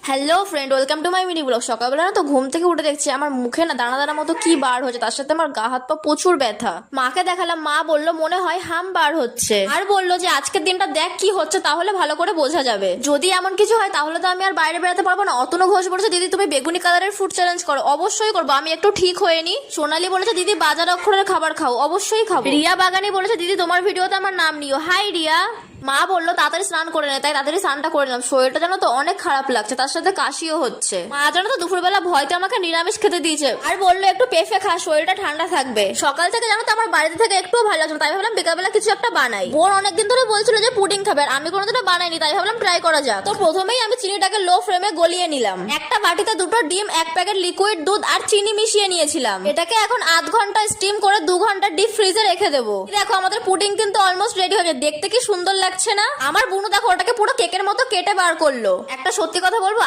Hello friend, welcome to my mini blog. সকালবেলা না তো ঘুম থেকে উঠে দেখছি আমার মুখে না দানা দানা মতো কি বার হচ্ছে, তার সাথে আমার গা হাত পা প্রচুর ব্যথা। মাকে দেখালাম, মা বললো মনে হয় হাম বার হচ্ছে, আর বললো যে আজকের দিনটা দেখ কি হচ্ছে, তাহলে ভালো করে বোঝা যাবে। যদি এমন কিছু হয় তাহলে তো আমি আর বাইরে বেরোতে পারবো না। অতনু ঘোষ বলেছে দিদি তুমি বেগুনি কালারের ফুড চ্যালেঞ্জ করো। অবশ্যই করবো, আমি একটু ঠিক হয়ে নি। সোনালি বলেছে দিদি বাজার অক্ষরের খাবার খাও। অবশ্যই খাবো। রিয়া বাগানি বলেছে দিদি তোমার ভিডিওতে আমার নাম নিও। হাই রিয়া। মা বললো তাড়াতাড়ি স্নান করে নেয়, তাই তাড়াতাড়ি স্নানটা করে নিলাম। শরীরটা জানো তো অনেক খারাপ লাগছে, তার সাথে কাশিও হচ্ছে। মা জানো তো দুপুরবেলা ভয়তে আমাকে নিরামিষ খেতে দিয়েছে, আর বললো একটু পেঁপে খা, শরীরটা ঠান্ডা থাকবে। সকাল থেকে জানো তো আমার বাড়িতে থেকে একটু ভালো লাগছে না, তাই ভাবলাম বিকালবেলা কিছু একটা বানাই। বোন অনেকদিন ধরে বলছিল যে পুডিং খাবে, আর আমি কোনোদিনও বানাইনি, তাই ভাবলাম ট্রাই করা যাক। তো প্রথমেই আমি চিনিটাকে লো ফ্লেমে গলিয়ে নিলাম। একটা বাটিতে 2টো ডিম, 1 প্যাকেট লিকুইড দুধ আর চিনি মিশিয়ে নিয়েছিলাম। এটাকে এখন 1/2 ঘন্টা স্টিম করে 2 ঘন্টা ডিপ ফ্রিজে রেখে দেবো। দেখো আমাদের পুডিং কিন্তু অলমোস্ট রেডি হয়ে যায়। দেখতে কি সুন্দর লাগছে না? আমার বুনু দেখো ওটাকে পুরো কেকের মতো কেটে বার করলো। একটা সত্যি কথা বলবো,